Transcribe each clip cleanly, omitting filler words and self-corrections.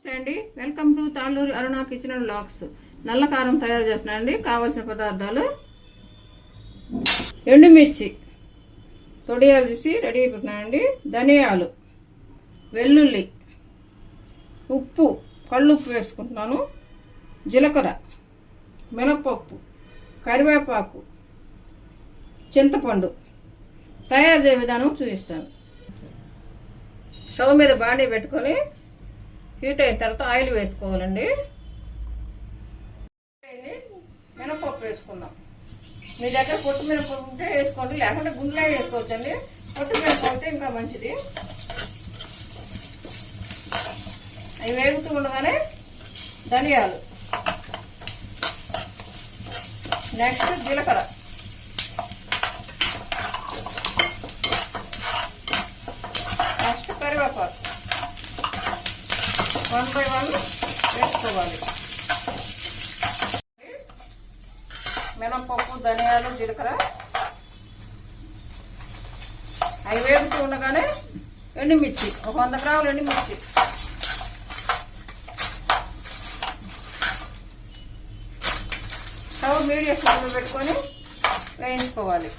నమస్తే అండి, welcome to Talluri Aruna kitchen and vlogs. నల్ల కారం తయారు చేస్తున్నా అండి. కావాల్సిన పదార్థాలు: ఎండుమిర్చి తొడియాలు తీసి రెడీ అయిపోతున్నానండి, ధనియాలు, వెల్లుల్లి, ఉప్పు, కళ్ళుప్పు వేసుకుంటున్నాను, జీలకర్ర, మినపప్పు, కరివేపాకు, చింతపండు. తయారు చేసే విధానం చూపిస్తాను. స్టవ్ మీద బాండీ పెట్టుకొని హీట్ అయిన తర్వాత ఆయిల్ వేసుకోవాలండి. మినపప్పు వేసుకుందాం. మీ దగ్గర పొట్టు మినపప్పు ఉంటే వేసుకోండి, లేకుంటే గుండెలో వేసుకోవచ్చండి. పొట్టు మినపప్పు ఇంకా మంచిది. అవి వేగుతూ ఉండగానే ధనియాలు, నెక్స్ట్ జీలకర్ర, నెక్స్ట్ కరివేపాకు 1 by 1 వేసుకోవాలి. మినపప్పు, ధనియాలు, జీలకర్ర అవి వేగుతూ ఉండగానే ఎండుమిర్చి, ఒక 100 గ్రాములు ఎండుమిర్చి, స్టవ్ మీడియం ఫ్లేమ్లో పెట్టుకొని వేయించుకోవాలి.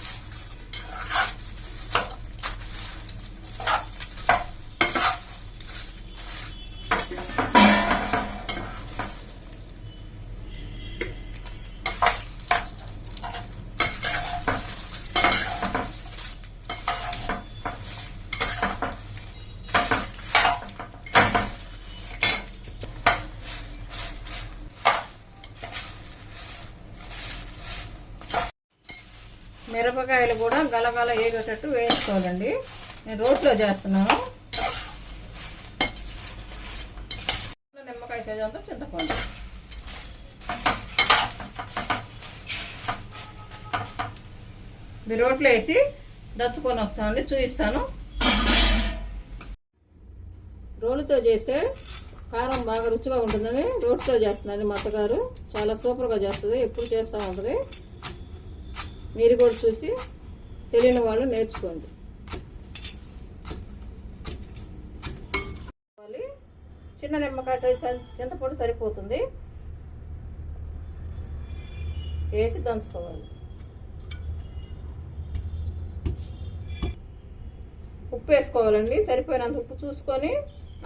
మిరపకాయలు కూడా గలగల ఏగేటట్టు వేయించుకోవాలండి. నేను రోట్లో చేస్తున్నాను. నిమ్మకాయ సైజు అంతా చింతపండు. ఇది రోట్లో వేసి దంచుకొని వస్తామండి, చూపిస్తాను. రోలుతో చేస్తే కారం బాగా రుచిగా ఉంటుందని రోట్లో చేస్తున్నాను. మా అత్తగారు చాలా సూపర్గా చేస్తుంది, ఎప్పుడు చేస్తూ ఉంటుంది. మీరు కూడా చూసి తెలియని వాళ్ళు నేర్చుకోండి. చిన్న నిమ్మకాయ సైజు చింతపండు సరిపోతుంది. వేసి దంచుకోవాలి. ఉప్పు వేసుకోవాలండి, సరిపోయినంత ఉప్పు చూసుకొని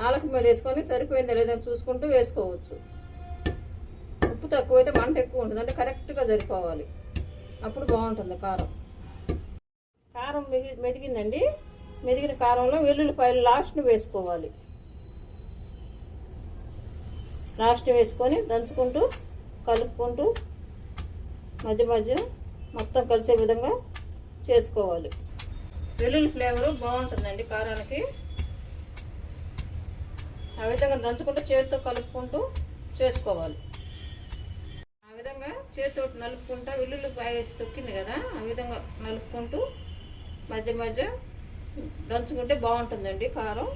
నాలుక మీద వేసుకొని సరిపోయిందా లేదని చూసుకుంటూ వేసుకోవచ్చు. ఉప్పు తక్కువైతే మంట ఎక్కువ ఉంటుంది, అంటే కరెక్ట్గా సరిపోవాలి, అప్పుడు బాగుంటుంది కారం. కారం మెదిగిందండి. మెదిగిన కారంలో వెల్లుల్లిపాయలు లాస్ట్ని వేసుకోవాలి. లాస్ట్ వేసుకొని దంచుకుంటూ కలుపుకుంటూ మధ్య మధ్య మొత్తం కలిసే విధంగా చేసుకోవాలి. వెల్లుల్లి ఫ్లేవర్ బాగుంటుందండి కారానికి. ఆ విధంగా దంచుకుంటూ చేతితో కలుపుకుంటూ చేసుకోవాలి. ఆ విధంగా చేతితో నలుపుకుంటా వెల్లుల్లిపాయ వేసి తొక్కింది కదా, ఆ విధంగా నలుపుకుంటూ మధ్య మధ్య దంచుకుంటే బాగుంటుందండి కారం.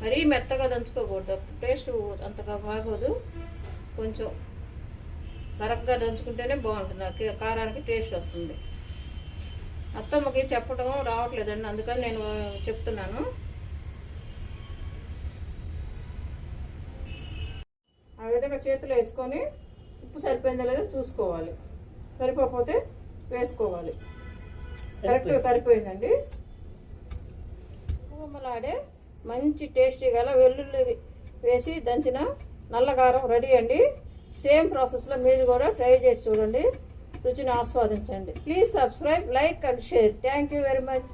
మరీ మెత్తగా దంచుకోకూడదు, టేస్ట్ అంతగా బాగోదు. కొంచెం బరగ్గా దంచుకుంటేనే బాగుంటుంది, కారానికి టేస్ట్ వస్తుంది. అత్తమ్మకి చెప్పడం రావట్లేదండి, అందుకని నేను చెప్తున్నాను. ఆ విధంగా చేతిలో వేసుకొని ఉప్పు సరిపోయిందో లేదో చూసుకోవాలి. సరిపోతే వేసుకోవాలి. కరెక్ట్గా సరిపోయిందండి. గుమ్మలాడే మంచి టేస్టీ గల వెల్లుల్లి వేసి దంచిన నల్లకారం రెడీ అండి. సేమ్ ప్రాసెస్లో మీరు కూడా ట్రై చేసి చూడండి, రుచిని ఆస్వాదించండి. Please subscribe, like and share. Thank you very much.